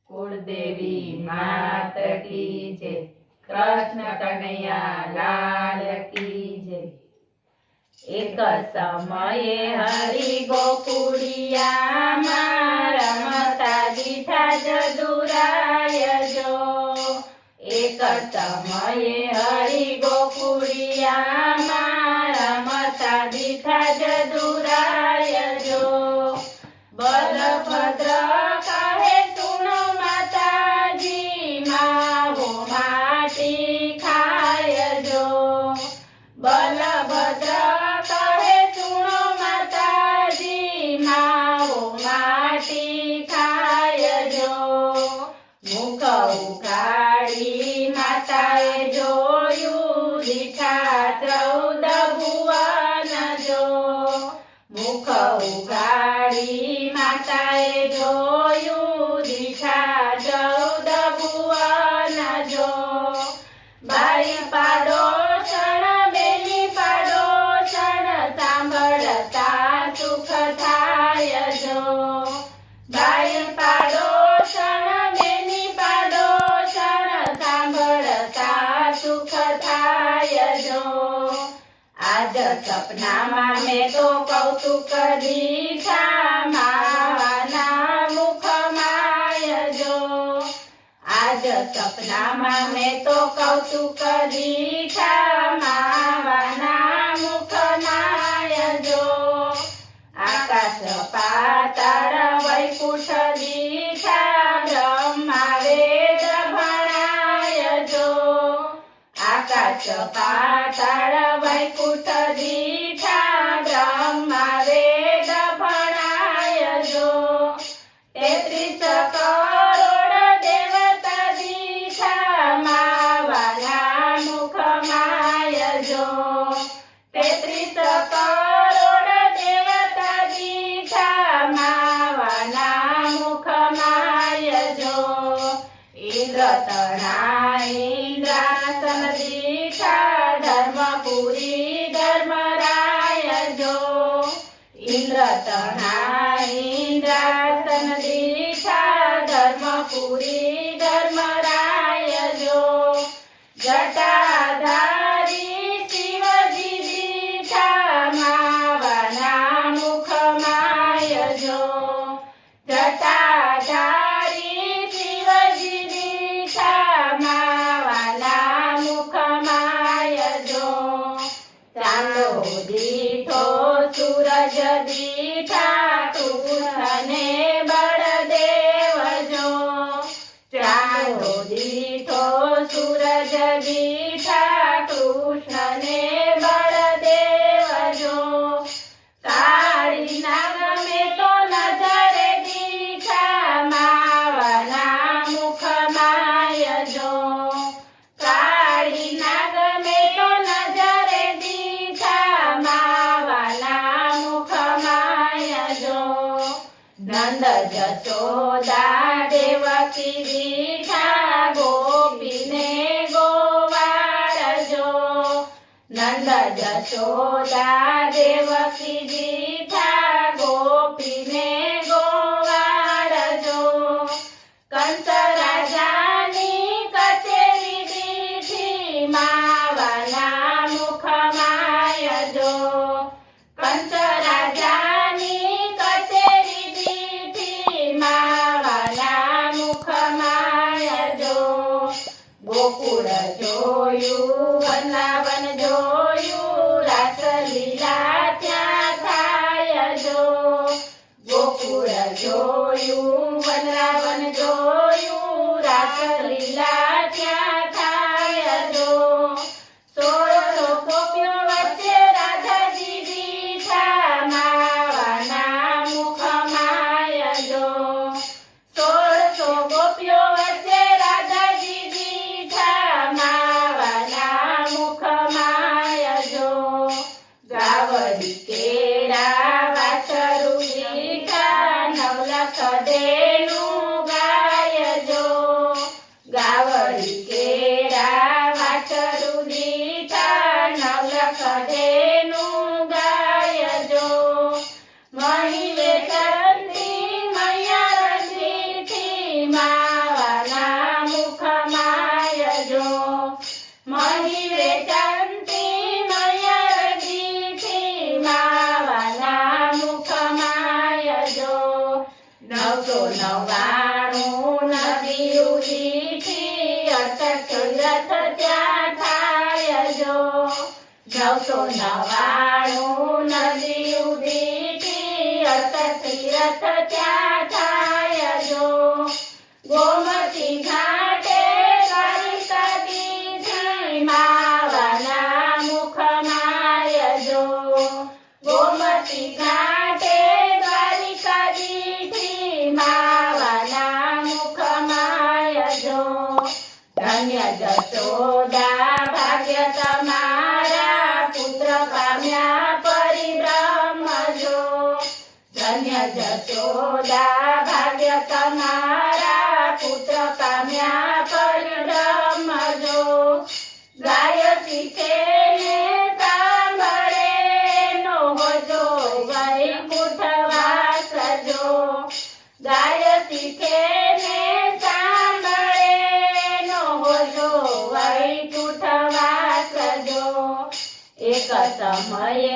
कुलदेवी मात की जय। कृष्ण कन्हैया लाल की जय। एक समये हरि गोकुळिया रमता दीठा जदुराय जो। एक समये हरि गोकुळिया रमता दीठा जदुराय जो। बलभद्र कहे सुनो माताजी मावो माटी खाय जो। बलभद्र कहे सुनो माताजी मावो माटी खाय जो। मुख उघाड़ी माताए जोयु दीठा 14 भुवन जो। मुख उघाड़ी माताए जोयु दीठा 14 भुवन जो। बाई पाडोशण बेनी पाडोशण सांभळता सुख थाय जो। बाई पाडोशण बेनी पाडोशण सांभळता सुख थाय जो। आज सपना में तो कौतुक दीठा मावाना मुख माय जो। आज सपना में तो कौतुक दीठा मावाना मुख माय जो। आकाश पाताळ वैकुंठ दीठा ब्रह्मा वेद भणाय जो। आकाश पाताळ वैकुंठ दीठा ब्रह्मा वेद भणाय जो। 33 करोड देवता दीठा मावाना मुख माय जो। 33 करोड देवता दीठा मावाना मुख माय जो। इंद्र तणा इंद्रासन दीठा धर्मपुरी धर्मराय जो। इंद्र तणा इंद्रासन दीठा धर्मपुरी धर्मराय जो। जटाधारी शिवजी दीठा मावाना मुख माय जो। जटाधारी शिवजी दीठा मावाना मुख माय जो। चांदो दीठो सूरज दीठा कृष्णने बळदेव जो। चांदो दीठो सूरज दीठा कृष्णने बळदेव जो। काळी नाग में तो नजरे दीठा मावाना मुख माय जो। काळी नाग में तो नजरे दीठा मावाना मुख माय जो। नंद जशोदा देवकी दीठा गोपीने गोवाळ जो। नंद जशोदा देवकी दीठा गोपीने गोवाळ जो। कंस राजानी कचेरी दीठी मावाना मुख माय जो। कंस राजानी कचेरी दीठी मावाना मुख माय जो। गोकुळ जोयु वृंदावन जोयु रासलीला त्या નવાણું નદી ઉદીતી અર્થ તીરથ ત્યાં થાય જો ગોમતી ઘાટે દ્વારિકા દીધી માવાના મુખમાય જો ગોમતી ઘાટે દ્વારિકા દીધી માવાના મુખમાય જો ધન્ય જશોદા ભાગ્ય તમારા પુત્ર પામ્યા પરિબ્રહ્મ જો ધન્ય જશોદા ભાગ્ય તમારા પુત્ર પામ્યા પરિબ્રહ્મ જો ગાય શીખે ને સાંભળે નો હોજો વૈકુંઠ વાસ જો ગાય શીખે ને સાંભળે નો હોજો વૈકુંઠ વાસ જો એક સમયે